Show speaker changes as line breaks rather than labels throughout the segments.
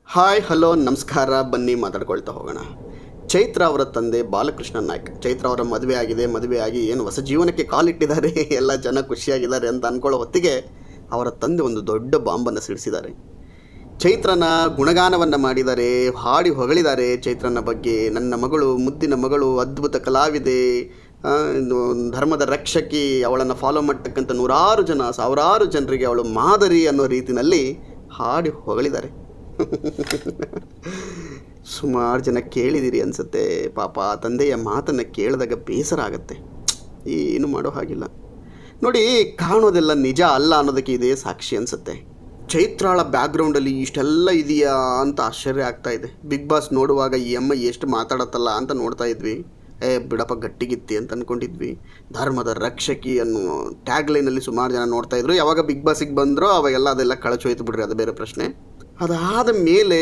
Hi hello ನಮಸ್ಕಾರ, ಬನ್ನಿ ಮಾತಾಡ್ಕೊಳ್ತಾ ಹೋಗೋಣ. ಚೈತ್ರ ಅವರ ತಂದೆ ಬಾಲಕೃಷ್ಣ ನಾಯ್ಕ್. ಚೈತ್ರ ಅವರ ಮದುವೆ ಆಗಿ ಏನು ಹೊಸ ಜೀವನಕ್ಕೆ ಕಾಲಿಟ್ಟಿದ್ದಾರೆ, ಎಲ್ಲ ಜನ ಖುಷಿಯಾಗಿದ್ದಾರೆ ಅಂತ ಅಂದ್ಕೊಳ್ಳೋ ಹೊತ್ತಿಗೆ ಅವರ ತಂದೆ ಒಂದು ದೊಡ್ಡ ಬಾಂಬನ್ನು ಸಿಡಿಸಿದ್ದಾರೆ. ಚೈತ್ರನ ಗುಣಗಾನವನ್ನು ಮಾಡಿದ್ದಾರೆ, ಹಾಡಿ ಹೊಗಳಿದ್ದಾರೆ ಚೈತ್ರನ ಬಗ್ಗೆ. ನನ್ನ ಮಗಳು, ಮುದ್ದಿನ ಮಗಳು, ಅದ್ಭುತ ಕಲಾವಿದೆ, ಧರ್ಮದ ರಕ್ಷಕಿ, ಅವಳನ್ನು ಫಾಲೋ ಮಾಡ್ತಕ್ಕಂಥ ಸಾವಿರಾರು ಜನರಿಗೆ ಅವಳು ಮಾದರಿ ಅನ್ನೋ ರೀತಿಯಲ್ಲಿ ಹಾಡಿ ಹೊಗಳಿದ್ದಾರೆ. ಸುಮಾರು ಜನ ಕೇಳಿದಿರಿ ಅನಿಸುತ್ತೆ. ಪಾಪ ತಂದೆಯ ಮಾತನ್ನು ಕೇಳಿದಾಗ ಬೇಸರ ಆಗುತ್ತೆ. ಏನು ಮಾಡೋ ಹಾಗಿಲ್ಲ ನೋಡಿ. ಕಾಣೋದೆಲ್ಲ ನಿಜ ಅಲ್ಲ ಅನ್ನೋದಕ್ಕೆ ಇದೇ ಸಾಕ್ಷಿ ಅನಿಸುತ್ತೆ. ಚೈತ್ರಾಳ ಬ್ಯಾಕ್ಗ್ರೌಂಡಲ್ಲಿ ಇಷ್ಟೆಲ್ಲ ಇದೆಯಾ ಅಂತ ಆಶ್ಚರ್ಯ ಆಗ್ತಾ ಇದೆ. ಬಿಗ್ ಬಾಸ್ ನೋಡುವಾಗ ಈ ಅಮ್ಮ ಎಷ್ಟು ಮಾತಾಡತ್ತಲ್ಲ ಅಂತ ನೋಡ್ತಾ ಇದ್ವಿ. ಬಿಡಪ್ಪ ಗಟ್ಟಿಗಿತ್ತಿ ಅಂತ ಅಂದ್ಕೊಂಡಿದ್ವಿ. ಧರ್ಮದ ರಕ್ಷಕಿ ಅನ್ನೋ ಟ್ಯಾಗ್ಲೈನಲ್ಲಿ ಸುಮಾರು ಜನ ನೋಡ್ತಾ ಇದ್ರು. ಯಾವಾಗ ಬಿಗ್ ಬಾಸಿಗೆ ಬಂದರೋ ಅವಾಗೆಲ್ಲ ಅದೆಲ್ಲ ಕಳಚೋಯ್ತು ಬಿಡ್ರಿ, ಅದು ಬೇರೆ ಪ್ರಶ್ನೆ. ಅದಾದ ಮೇಲೆ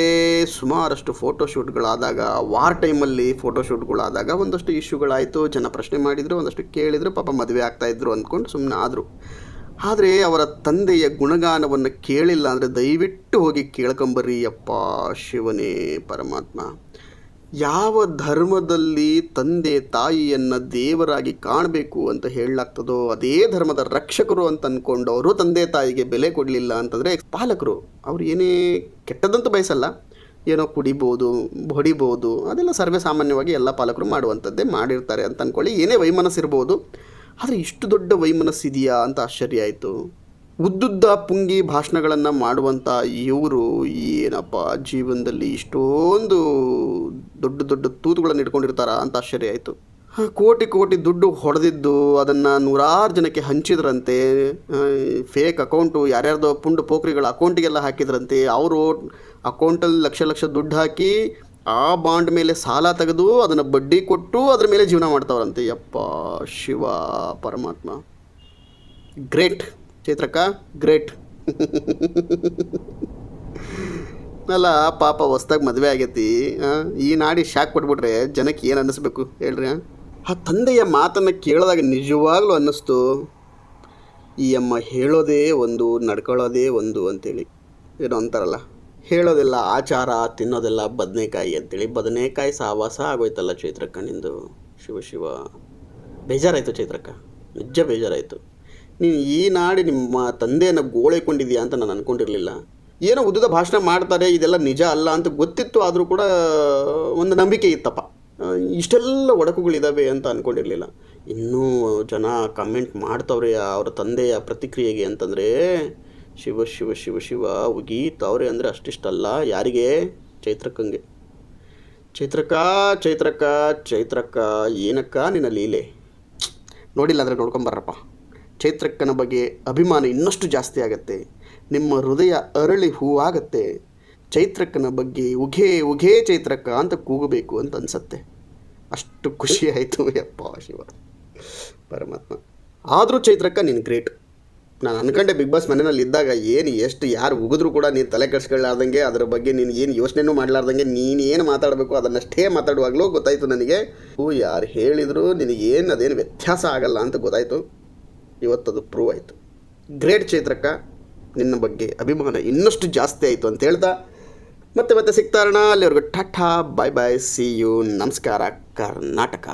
ಸುಮಾರಷ್ಟು ಫೋಟೋಶೂಟ್ಗಳಾದಾಗ, ವಾರ್ ಟೈಮಲ್ಲಿ ಫೋಟೋಶೂಟ್ಗಳಾದಾಗ ಒಂದಷ್ಟು ಇಶ್ಯೂಗಳಾಯಿತು. ಜನ ಪ್ರಶ್ನೆ ಮಾಡಿದರು, ಒಂದಷ್ಟು ಕೇಳಿದರು. ಪಾಪ ಮದುವೆ ಆಗ್ತಾಯಿದ್ರು ಅಂದ್ಕೊಂಡು ಸುಮ್ಮನೆ ಆದರು. ಆದರೆ ಅವರ ತಂದೆಯ ಗುಣಗಾನವನ್ನು ಕೇಳಿಲ್ಲ ಅಂದರೆ ದಯವಿಟ್ಟು ಹೋಗಿ ಕೇಳ್ಕೊಂಬರ್ರಿ. ಅಪ್ಪ ಶಿವನೇ ಪರಮಾತ್ಮ. ಯಾವ ಧರ್ಮದಲ್ಲಿ ತಂದೆ ತಾಯಿಯನ್ನು ದೇವರಾಗಿ ಕಾಣಬೇಕು ಅಂತ ಹೇಳಲಾಗ್ತದೋ ಅದೇ ಧರ್ಮದ ರಕ್ಷಕರು ಅಂತ ಅಂದ್ಕೊಂಡವರು ತಂದೆ ತಾಯಿಗೆ ಬೆಲೆ ಕೊಡಲಿಲ್ಲ ಅಂತಂದರೆ ಪಾಲಕರು ಅವರು ಏನೇ ಕೆಟ್ಟದಂತೂ ಬಯಸಲ್ಲ. ಏನೋ ಕುಡಿಬೋದು, ಹೊಡಿಬೋದು, ಅದೆಲ್ಲ ಸರ್ವೇ ಸಾಮಾನ್ಯವಾಗಿ ಎಲ್ಲ ಪಾಲಕರು ಮಾಡುವಂಥದ್ದೇ ಮಾಡಿರ್ತಾರೆ ಅಂತ ಅಂದ್ಕೊಳ್ಳಿ. ಏನೇ ವೈಮನಸ್ಸಿರ್ಬೋದು. ಆದರೆ ಇಷ್ಟು ದೊಡ್ಡ ವೈಮನಸ್ಸಿದೆಯಾ ಅಂತ ಆಶ್ಚರ್ಯ ಆಯಿತು. ಉದ್ದುದ್ದ ಪುಂಗಿ ಭಾಷಣಗಳನ್ನು ಮಾಡುವಂಥ ಇವರು ಏನಪ್ಪ ಜೀವನದಲ್ಲಿ ಇಷ್ಟೊಂದು ದೊಡ್ಡ ದೊಡ್ಡ ತೂತುಗಳನ್ನು ಇಟ್ಕೊಂಡಿರ್ತಾರಾ ಅಂತ ಆಶ್ಚರ್ಯ ಆಯಿತು. ಕೋಟಿ ದುಡ್ಡು ಹೊಡೆದಿದ್ದು ಅದನ್ನು ನೂರಾರು ಜನಕ್ಕೆ ಹಂಚಿದ್ರಂತೆ. Fake account ಯಾರ್ಯಾರ್ದೋ ಪುಂಡು ಪೋಖ್ರಿಗಳ ಅಕೌಂಟಿಗೆಲ್ಲ ಹಾಕಿದ್ರಂತೆ. ಅವರು ಅಕೌಂಟಲ್ಲಿ ಲಕ್ಷ ದುಡ್ಡು ಹಾಕಿ ಆ ಬಾಂಡ್ ಮೇಲೆ ಸಾಲ ತೆಗೆದು ಅದನ್ನು ಬಡ್ಡಿ ಕೊಟ್ಟು ಅದ್ರ ಮೇಲೆ ಜೀವನ ಮಾಡ್ತಾವ್ರಂತೆ. ಯಪ್ಪ ಶಿವ ಪರಮಾತ್ಮ. ಗ್ರೇಟ್ ಚೈತ್ರಕ್ಕ, ಗ್ರೇಟ್. ಅಲ್ಲ ಪಾಪ ಹೊಸ್ದಾಗಿ ಮದುವೆ ಆಗೈತಿ, ಈ ನಾಡಿ ಶಾಕ್ ಕೊಟ್ಬಿಟ್ರೆ ಜನಕ್ಕೆ ಏನು ಅನ್ನಿಸ್ಬೇಕು ಹೇಳ್ರಿ. ಆ ತಂದೆಯ ಮಾತನ್ನು ಕೇಳಿದಾಗ ನಿಜವಾಗ್ಲೂ ಅನ್ನಿಸ್ತು, ಈ ಅಮ್ಮ ಹೇಳೋದೇ ಒಂದು, ನಡ್ಕೊಳ್ಳೋದೇ ಒಂದು ಅಂತೇಳಿ. ಏನೋ ಅಂತಾರಲ್ಲ, ಹೇಳೋದೆಲ್ಲ ಆಚಾರ, ತಿನ್ನೋದೆಲ್ಲ ಬದನೆಕಾಯಿ ಅಂತೇಳಿ. ಬದನೆಕಾಯಿ ಸಾವಾಸ ಆಗೋಯ್ತಲ್ಲ ಚೈತ್ರಕ್ಕ ನಿಂದು. ಶಿವ ಬೇಜಾರಾಯಿತು ಚೈತ್ರಕ್ಕ, ನಿಜ ಬೇಜಾರಾಯಿತು. ನೀನು ಈ ನಾಡಿ ನಿಮ್ಮ ತಂದೆಯನ್ನು ಗೋಳೈಕೊಂಡಿದ್ಯಾ ಅಂತ ನಾನು ಅಂದ್ಕೊಂಡಿರಲಿಲ್ಲ. ಏನೋ ಉದ್ದದ ಭಾಷಣ ಮಾಡ್ತಾರೆ, ಇದೆಲ್ಲ ನಿಜ ಅಲ್ಲ ಅಂತ ಗೊತ್ತಿತ್ತು. ಆದರೂ ಕೂಡ ಒಂದು ನಂಬಿಕೆ ಇತ್ತಪ್ಪ. ಇಷ್ಟೆಲ್ಲ ಒಡಕುಗಳಿದ್ದಾವೆ ಅಂತ ಅಂದ್ಕೊಂಡಿರಲಿಲ್ಲ. ಇನ್ನೂ ಜನ ಕಮೆಂಟ್ ಮಾಡ್ತವ್ರೆ ಅವರ ತಂದೆಯ ಪ್ರತಿಕ್ರಿಯೆಗೆ ಅಂತಂದರೆ ಶಿವ ಉಗೀತವ್ರೆ ಅಂದರೆ ಅಷ್ಟಿಷ್ಟಲ್ಲ. ಯಾರಿಗೆ? ಚೈತ್ರಕ್ಕಂಗೆ. ಚೈತ್ರಕ್ಕ ಏನಕ್ಕ ನಿನ್ನ ಲೀಲೆ? ನೋಡಿಲ್ಲ ಅಂದರೆ ನೋಡ್ಕೊಂಬರ್ರಪ್ಪ. ಚೈತ್ರಕ್ಕನ ಬಗ್ಗೆ ಅಭಿಮಾನ ಇನ್ನಷ್ಟು ಜಾಸ್ತಿ ಆಗುತ್ತೆ. ನಿಮ್ಮ ಹೃದಯ ಅರಳಿ ಹೂವಾಗತ್ತೆ. ಚೈತ್ರಕ್ಕನ ಬಗ್ಗೆ ಉಘೇ ಚೈತ್ರಕ್ಕ ಅಂತ ಕೂಗಬೇಕು ಅಂತ ಅನಿಸತ್ತೆ. ಅಷ್ಟು ಖುಷಿ ಆಯಿತು. ಯಪ್ಪ ಶಿವ ಪರಮಾತ್ಮ. ಆದರೂ ಚೈತ್ರಕ್ಕ ನೀನು ಗ್ರೇಟ್. ನಾನು ಅಂದ್ಕೊಂಡೆ ಬಿಗ್ ಬಾಸ್ ಮನೆಯಲ್ಲಿ ಇದ್ದಾಗ ಯಾರು ಉಗಿದ್ರು ಕೂಡ ನೀನು ತಲೆ ಕೆಡಿಸ್ಕೊಳ್ಳಾರ್ದಂಗೆ, ಅದರ ಬಗ್ಗೆ ನೀನು ಏನು ಯೋಚನೆನೂ ಮಾಡಲಾರ್ದಂಗೆ ನೀನು ಏನು ಮಾತಾಡಬೇಕು ಅದನ್ನಷ್ಟೇ ಮಾತಾಡುವಾಗಲೂ ಗೊತ್ತಾಯಿತು ನನಗೆ. ಯಾರು ಹೇಳಿದ್ರು ನಿನಗೇನು ಅದೇನು ವ್ಯತ್ಯಾಸ ಆಗಲ್ಲ ಅಂತ ಗೊತ್ತಾಯಿತು. ಇವತ್ತದು ಪ್ರೂವ್ ಆಯಿತು. ಗ್ರೇಟ್ ಚೈತ್ರಕ್ಕ, ನಿನ್ನ ಬಗ್ಗೆ ಅಭಿಮಾನ ಇನ್ನಷ್ಟು ಜಾಸ್ತಿ ಆಯಿತು ಅಂತ ಹೇಳ್ತಾ ಮತ್ತೆ ಸಿಗ್ತಾರಣ. ಅಲ್ಲಿವರೆಗೂ ಟಾಟಾ, ಬಾಯ್, ಸಿ ಯು, ನಮಸ್ಕಾರ ಕರ್ನಾಟಕ.